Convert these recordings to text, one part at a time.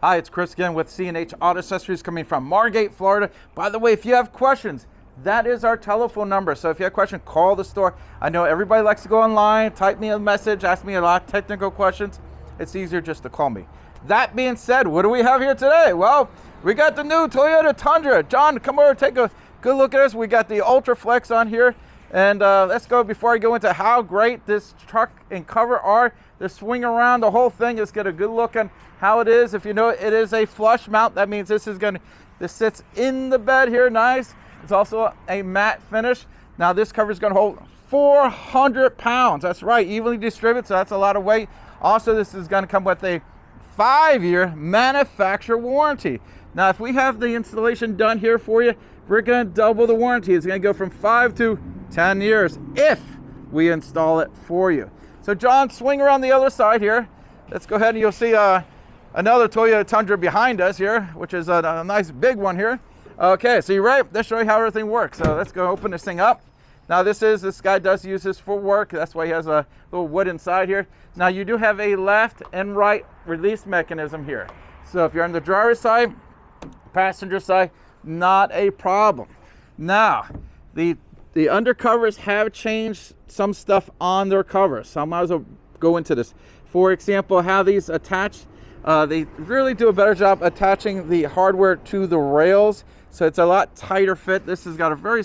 Hi, it's Chris again with C&H Auto Accessories coming from Margate, Florida. By the way, if you have questions, that is our telephone number. So if you have a question, call the store. I know everybody likes to go online, type me a message, ask me a lot of technical questions. It's easier just to call me. That being said, what do we have here today? Well, we got the new Toyota Tundra. John, come over, take a good look at this. We got the Ultra Flex on here. And let's go, before I go into how great this truck and cover are, the swing around, the whole thing, let's get a good look on how it is. If you know, it is a flush mount. That means this sits in the bed here, nice. It's also a matte finish. Now this cover is gonna hold 400 pounds. That's right, evenly distributed, so that's a lot of weight. Also, this is gonna come with a 5-year manufacturer warranty. Now, if we have the installation done here for you, we're gonna double the warranty. It's gonna go from 5 to 10 years if we install it for you. So John, swing around the other side here. Let's go ahead and you'll see another Toyota Tundra behind us here, which is a nice big one here. Okay, so you're right, let's show you how everything works. So let's go open this thing up. Now this guy does use this for work. That's why he has a little wood inside here. Now you do have a left and right release mechanism here. So if you're on the driver's side, passenger side, not a problem. Now, the undercovers have changed some stuff on their covers, so I might as well go into this. For example, how these attach, they really do a better job attaching the hardware to the rails, so it's a lot tighter fit. This has got a very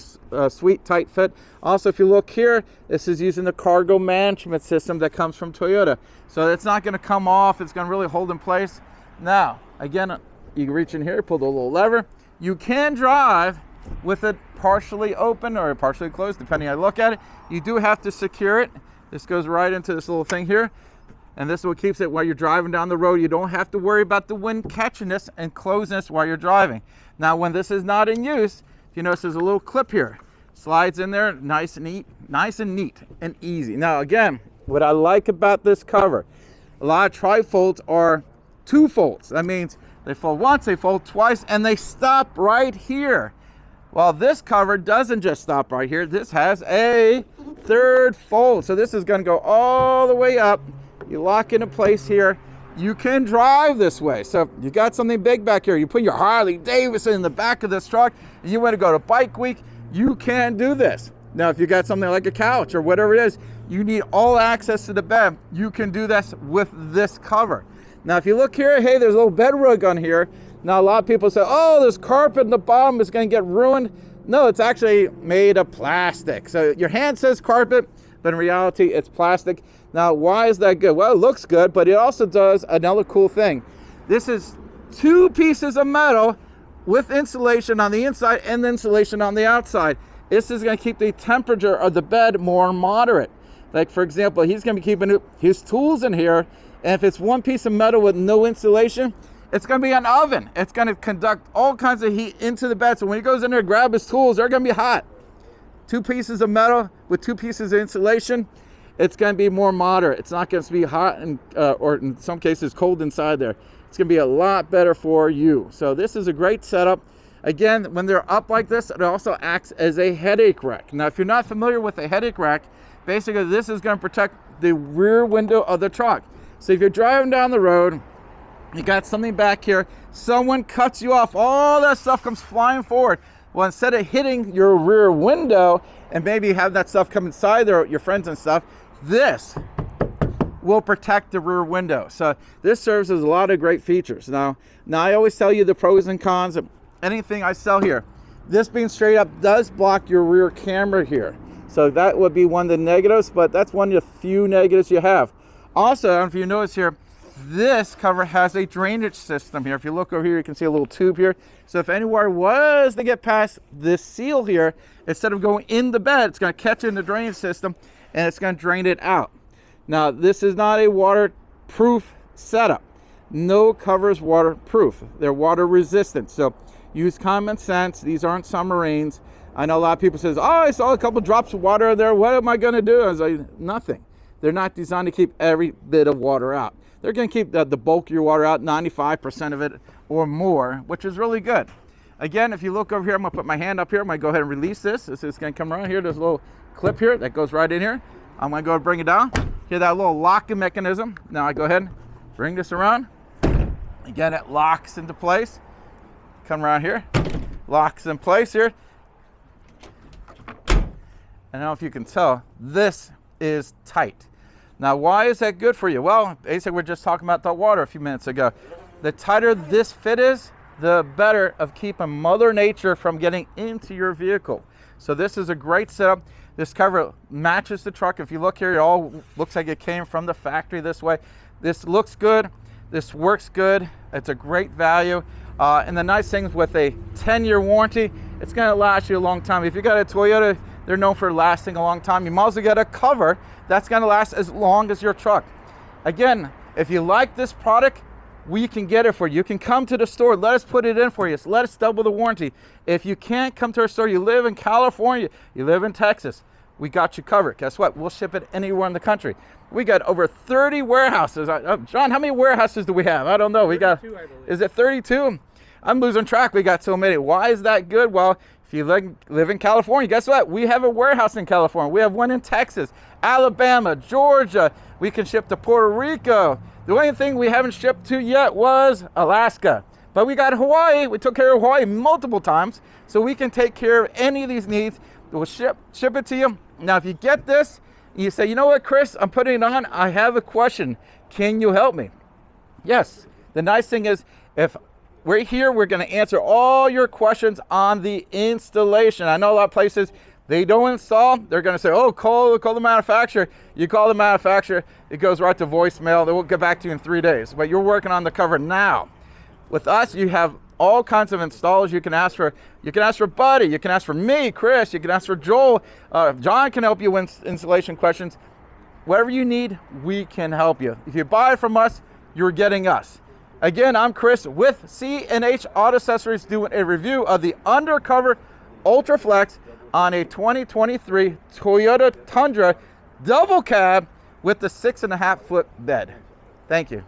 sweet, tight fit. Also, if you look here, this is using the cargo management system that comes from Toyota, so it's not going to come off. It's going to really hold in place. Now, again, you can reach in here, pull the little lever. You can drive with it partially open or partially closed, depending on how you look at it. You do have to secure it. This goes right into this little thing here, and this is what keeps it while you're driving down the road. You don't have to worry about the wind catching this and closing this while you're driving. Now, when this is not in use, if you notice, there's a little clip here. Slides in there, nice and neat and easy. Now, again, what I like about this cover, a lot of trifolds are two folds. That means they fold once, they fold twice, and they stop right here. Well, this cover doesn't just stop right here. This has a third fold. So this is going to go all the way up. You lock into place here. You can drive this way. So if you got something big back here, you put your Harley Davidson in the back of this truck, and you want to go to bike week, you can do this. Now, if you got something like a couch or whatever it is, you need all access to the bed, you can do this with this cover. Now, if you look here, hey, there's a little bed rug on here. Now, a lot of people say, oh, there's carpet in the bottom, it's going to get ruined. No, it's actually made of plastic. So your hand says carpet, but in reality, it's plastic. Now, why is that good? Well, it looks good, but it also does another cool thing. This is 2 pieces of metal with insulation on the inside and insulation on the outside. This is going to keep the temperature of the bed more moderate. Like, for example, he's going to be keeping his tools in here, and if it's 1 piece of metal with no insulation, it's going to be an oven. It's going to conduct all kinds of heat into the bed. So when he goes in there to grab his tools, they're going to be hot. 2 pieces of metal with 2 pieces of insulation, it's going to be more moderate. It's not going to be hot and or in some cases cold inside there. It's going to be a lot better for you. So this is a great setup. Again, when they're up like this, it also acts as a headache rack. Now, if you're not familiar with a headache rack, basically this is going to protect the rear window of the truck. So if you're driving down the road, you got something back here, someone cuts you off, all that stuff comes flying forward. Well, instead of hitting your rear window and maybe have that stuff come inside there, your friends and stuff, this will protect the rear window. So this serves as a lot of great features. Now I always tell you the pros and cons of anything I sell here. This being straight up does block your rear camera here. So that would be one of the negatives, but that's one of the few negatives you have. Also, I don't know if you notice here, this cover has a drainage system here. If you look over here, you can see a little tube here. So if anywhere was to get past this seal here, instead of going in the bed, it's going to catch in the drainage system and it's going to drain it out. Now, this is not a waterproof setup. No cover is waterproof. They're water resistant. So use common sense. These aren't submarines. I know a lot of people say, oh, I saw a couple drops of water there. What am I going to do? I was like, nothing. They're not designed to keep every bit of water out. They're going to keep the bulk of your water out, 95% of it or more, which is really good. Again, if you look over here, I'm going to put my hand up here. I'm going to go ahead and release this. This is going to come around here. There's a little clip here that goes right in here. I'm going to go and bring it down. Hear that little locking mechanism. Now I go ahead and bring this around. Again, it locks into place. Come around here, locks in place here. I don't know if you can tell, this is tight. Now, why is that good for you? Well, basically, we're just talking about the water a few minutes ago. The tighter this fit is, the better of keeping Mother Nature from getting into your vehicle. So this is a great setup. This cover matches the truck. If you look here, it all looks like it came from the factory this way. This looks good. This works good. It's a great value. And the nice thing is with a 10-year warranty, it's gonna last you a long time. If you got a Toyota, they're known for lasting a long time. You might as well get a cover that's gonna last as long as your truck. Again, if you like this product, we can get it for you. You can come to the store, let us put it in for you. So let us double the warranty. If you can't come to our store, you live in California, you live in Texas, we got you covered. Guess what? We'll ship it anywhere in the country. We got over 30 warehouses. John, how many warehouses do we have? I don't know. We got, 32, I believe. Is it 32? I'm losing track. We got so many. Why is that good? Well, if you live in California, guess what? We have a warehouse in California. We have one in Texas, Alabama, Georgia. We can ship to Puerto Rico. The only thing we haven't shipped to yet was Alaska. But we got Hawaii. We took care of Hawaii multiple times. So we can take care of any of these needs. We'll ship it to you. Now, if you get this, and you say, you know what, Chris, I'm putting it on. I have a question. Can you help me? Yes. The nice thing is, if we're here, we're going to answer all your questions on the installation. I know a lot of places, they don't install. They're going to say, oh, call the manufacturer. You call the manufacturer, it goes right to voicemail. They will get back to you in 3 days. But you're working on the cover now. With us, you have all kinds of installers. You can ask for Buddy. You can ask for me, Chris. You can ask for Joel. John can help you with installation questions. Whatever you need, we can help you. If you buy it from us, you're getting us. Again, I'm Chris with C&H Auto Accessories doing a review of the Undercover Ultra Flex on a 2023 Toyota Tundra Double Cab with the 6.5-foot bed. Thank you.